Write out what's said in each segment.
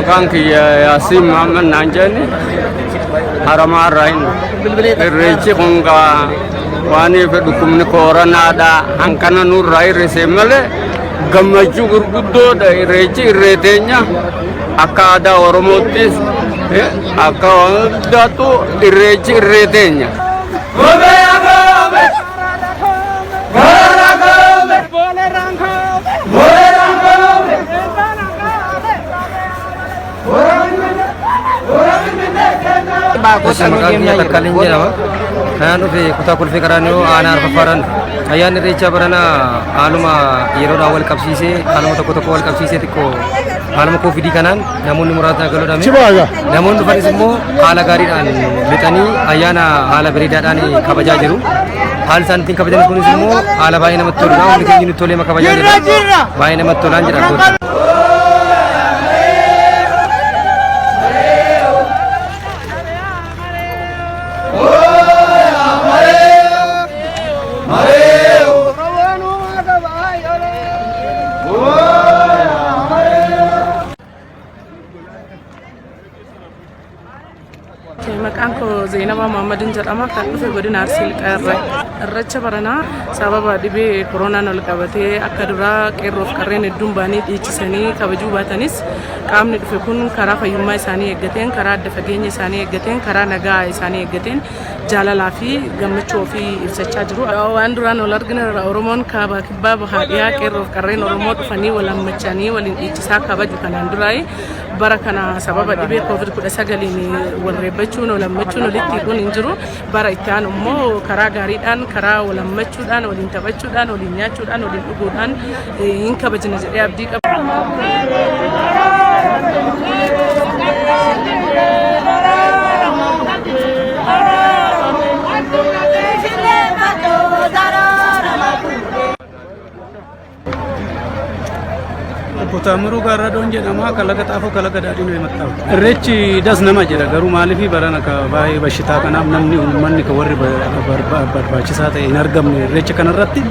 Maqaan kiyya Yaasiin Muhammad naan jenni haramaa irraa hin irreechi kun waan dhukkubni kooronaadha hanqina nurraa hir'ise malee gammachuu gurguddoodha irreechi irree teenya akka aadaa Oromoottis akka hundaatu irreechi irree teenya. Kalian jawab, kan ufi kuta kulfi karaniyo ana arfa faran. Ayaan irreecha barana aluma yeroo awal qabsiise aluma tokko wal qabsiise tikko aluma koofidii kanaan namoonni muraasni galuu dhabame namoonni dhufanis immoo haala gaariidhaan lixanii ayyaana haala bareedaadhaan kabajaa jiru. Haal isaan ittiin kabajan kunis immoo haala baay'ee namatti toludha. Hundi keenya nutti tolee kabajaa jira. Baay'ee namatti tolaan jedha. Maqaan koo Zainaba Muhammadin jedhama kan dhufe godina Arsii Lixaarraa. Irreecha baranaa sababa dhibee koronaan ol qabatee akka duraa qeerroof qarreen hedduun baanii dhiichisanii kabajuu baatanis qaamni dhufe kun karaa fayyummaa isaanii eeggateen, karaa adda fageenya isaanii eeggateen, karaa nagaa isaanii eeggateen jaalalaa fi gammachuu ofii ibsachaa jiru. Waan duraan ol argina Oromoon kaabaa kibbaa bahaa dhiyaa qeerroof qarreen Oromoo dhufanii wal hammachanii waliin dhiichisaa kabaju kanaan duraa'ee bara kana sababa dhibee COVID-19 wal reebbachuun wal hammachuun walitti hiikuun hin jiru. Bara itti aanu immoo karaa gaariidhaan karaa wal hammachuudhaan waliin taphachuudhaan waliin nyaachuudhaan waliin dhuguudhaan hin kabajna jedhee abdii qaba. Kutaamuruu gaarraa doon jedhama kalaqa xaafoo kalaqa daadhiin himattaa'u. Irreechi das nama jedha garuu maaliif barana ka baay'ee bashitaa kanaaf namni uummanni ka warri barbaachisaa ta'e hin argamne irreecha kanarratti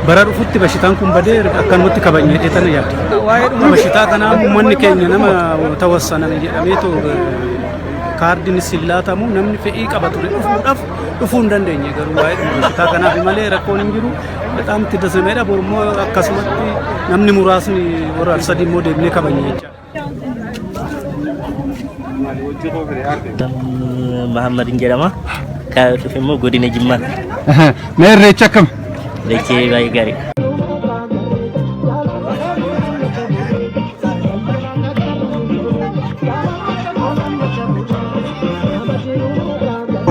bara dhufutti bashitaan kun badee akkanumatti kabajnee dheetana yaadda. Waa'ee dhuma bashitaa kanaaf uummanni keenya nama tawassanan jedhameetu kaardiin sillaatamu namni fedhii qabatu dhufuudhaaf dhufuu hin dandeenye garuu waa'ee dhuma bashitaa kanaaf malee rakkoon hin jiru. Betaam tidak semeda bormo akkasumatti namni muraasni warra sadii immoo deemnee kabajne jecha. Muhammadin jedhama. Ka dhufe immoo godina Jimmaa. Mee irreecha akkam? Irreechi baay'ee gaarii.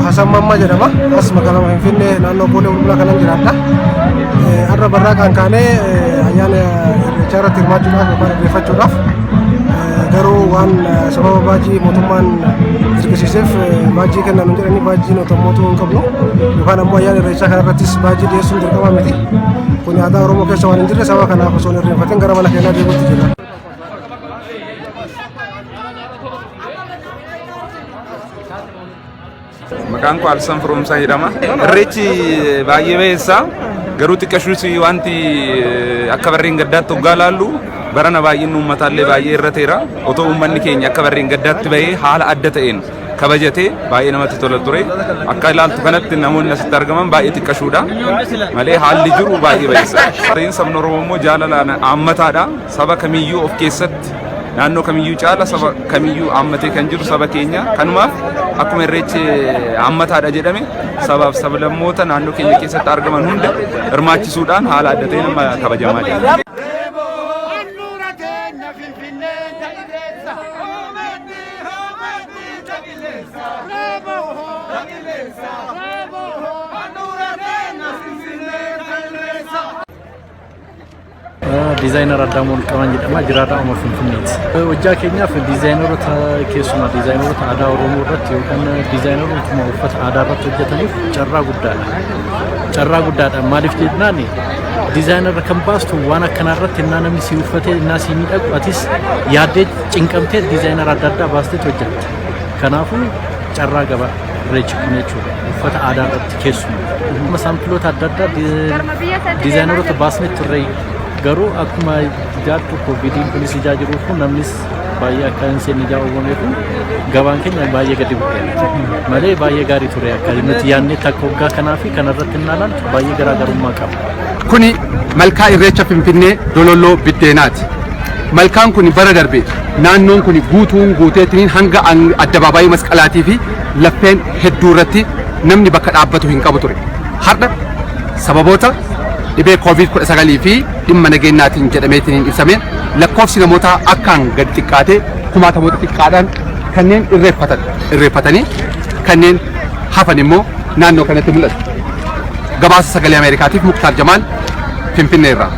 Hasan Mamma jedhama. As magaalaa Finfinnee naannoo Boolee Bulbulaa kanan jiraadha. Har'a barraa kan kaanee ayyaana irreechaa irratti hirmaachuudhaaf yookaan irreeffachuudhaaf garuu waan sababa baajii mootummaan dirqisiiseef baajii kennan jedhanii baajii mootummaa hin qabnu yookaan ammoo ayyaana irreechaa kana irrattis baajii dhiyeessuun dirqama miti. Kun aadaa Oromoo keessa waan hin jirre sababa kanaaf osoo hin irreeffatin gara mana keenyaa deemuutti jira. Maqaan koo Alsan Firoomsaa jedhama. Irreechi baay'ee beesaa garuu xiqqashuus wanti akka barreen gaddaatti hoggaa laallu barana baay'een uummataallee baay'ee irra teera. Otoo uummanni keenya akka barreen gaddaatti bahee haala adda ta'een kabajatee baay'ee namatti tola ture. Akka ilaaltu kanatti namoonni asitti argaman baay'ee xiqqashuudha malee haalli jiru baay'ee beesaa. Sabni Oromoo immoo jaalalaan haammataadha. Saba kamiyyuu of keessatti naannoo kamiyyuu caala saba kamiyyuu haammatee kan jiru saba keenya kanumaaf akkuma irreechi haammataadha jedhame sabaaf sablammoota naannoo keenya keessatti argaman hunda hirmaachisuudhaan haala adda ta'een amma kabajamaa jira. Designer Adamul kawan jedhama jiraata Umar Finfinneeti. Hojjaa keenyaaf dizaayineroota keessumaa dizaayineroota aadaa Oromoo irratti yookaan dizaayineroota uffata aadaa irratti hojjetaniif carraa guddaadha. Carraa guddaadha maaliif jennaan dizaayinara kan baastu waan akkanaa irratti innaa namni si uffatee innaa si miidhagu atis yaaddee cinqamtee dizaayinara adda addaa baastee hojjetta. Kanaafuu carraa gaba irreechi kun jechuudha uffata aadaa irratti keessumaa saampiloota adda addaa dizaayineroota baasnee turre garuu akkuma jaaddu koovidiin kunis ijaa jiruuf namnis baay'ee akka hin seenne jaa'uun kun gabaan keenya baay'ee gadi bu'eera malee baay'ee gaarii ture akka nuti yaadne takka waggaa kanaa fi kanarratti ilaalan baay'ee garaagarummaa qaba. Kuni malkaa irreecha Finfinnee Dololoo Biddeenaati. Malkaan kun bara darbe naannoon kun guutuun guuteetiin hanga addabaabaayii masqalaatii fi laffeen hedduu irratti namni bakka dhaabbatu hin qabu ture. Har'a sababoota dhibee COVID-19 fi dhimma nageenyaatiin jedhameetiin ibsameen lakkoofsi namoota akkaan gadi xiqqaatee kumaatamoota xiqqaadhaan kanneen irreeffatanii kanneen hafan immoo naannoo kanatti mul'atu. Gabaasa sagalee Ameerikaatiif Muktaar Jamaal Finfinneerraa.